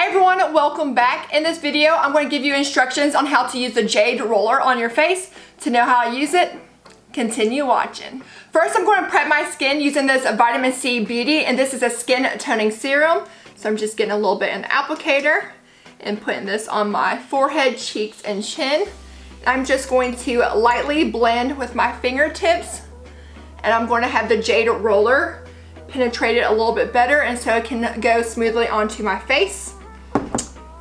Hey everyone, welcome back. In this video, I'm going to give you instructions on how to use the Jade roller on your face. To know how to use it, continue watching. First, I'm going to prep my skin using this Vitamin C Beauty, and this is a skin toning serum. So I'm just getting a little bit in the applicator and putting this on my forehead, cheeks, and chin. I'm just going to lightly blend with my fingertips, and I'm going to have the Jade roller penetrate it a little bit better and so it can go smoothly onto my face.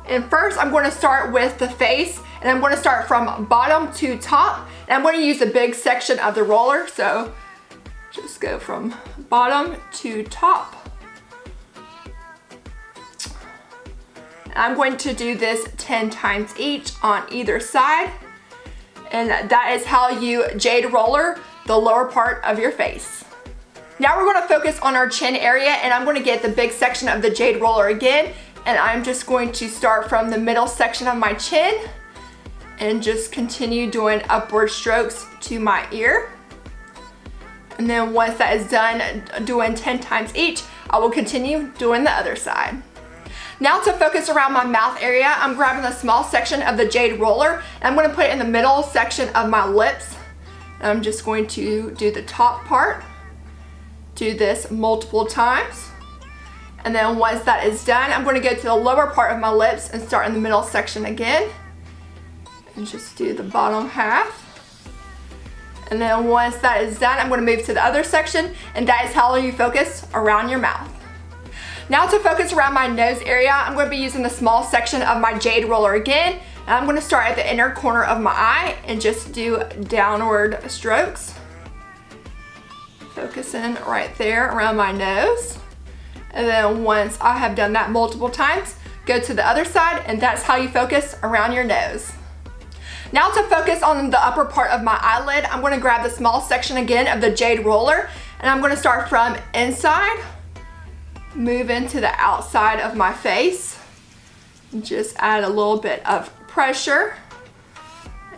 And first I'm going to start with the face, and I'm going to start from bottom to top, and I'm going to use the big section of the roller, so just go from bottom to top. And I'm going to do this 10 times each on either side, and that is how you Jade roller the lower part of your face. Now we're going to focus on our chin area, and I'm going to get the big section of the Jade roller again, and I'm just going to start from the middle section of my chin and just continue doing upward strokes to my ear. And then once that is done doing 10 times each, I will continue doing the other side. Now to focus around my mouth area, I'm grabbing the small section of the Jade roller, and I'm going to put it in the middle section of my lips. And I'm just going to do the top part. Do this multiple times. And then once that is done, I'm going to go to the lower part of my lips and start in the middle section again. And just do the bottom half. And then once that is done, I'm going to move to the other section, and that is how you focus around your mouth. Now to focus around my nose area, I'm going to be using the small section of my Jade roller again. And I'm going to start at the inner corner of my eye and just do downward strokes. Focusing right there around my nose. And then once I have done that multiple times, go to the other side, and that's how you focus around your nose. Now to focus on the upper part of my eyelid, I'm going to grab the small section again of the Jade roller, and I'm going to start from inside, move into the outside of my face, and just add a little bit of pressure.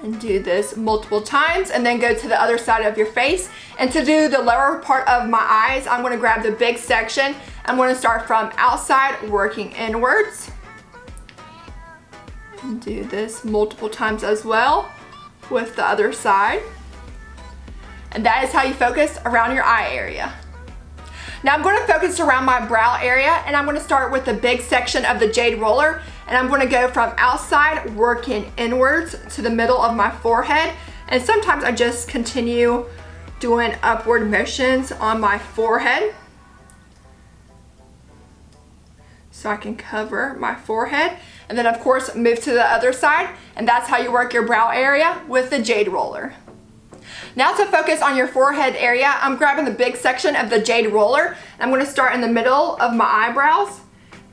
And do this multiple times, and then go to the other side of your face. And to do the lower part of my eyes, I'm going to grab the big section. I'm going to start from outside, working inwards. And do this multiple times as well with the other side. And that is how you focus around your eye area. Now I'm going to focus around my brow area, and I'm going to start with the big section of the Jade roller, and I'm going to go from outside working inwards to the middle of my forehead, and sometimes I just continue doing upward motions on my forehead so I can cover my forehead, and then of course move to the other side, and that's how you work your brow area with the Jade roller. Now to focus on your forehead area, I'm grabbing the big section of the Jade roller. I'm going to start in the middle of my eyebrows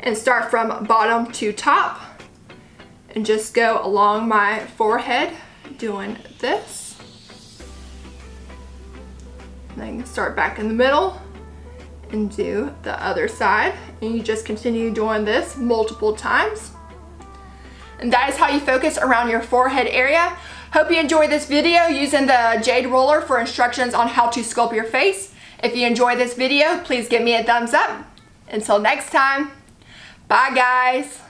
and start from bottom to top and just go along my forehead doing this. And then start back in the middle and do the other side, and you just continue doing this multiple times. And that is how you focus around your forehead area. Hope you enjoyed this video using the Jade roller for instructions on how to sculpt your face. If you enjoyed this video, please give me a thumbs up. Until next time, bye guys.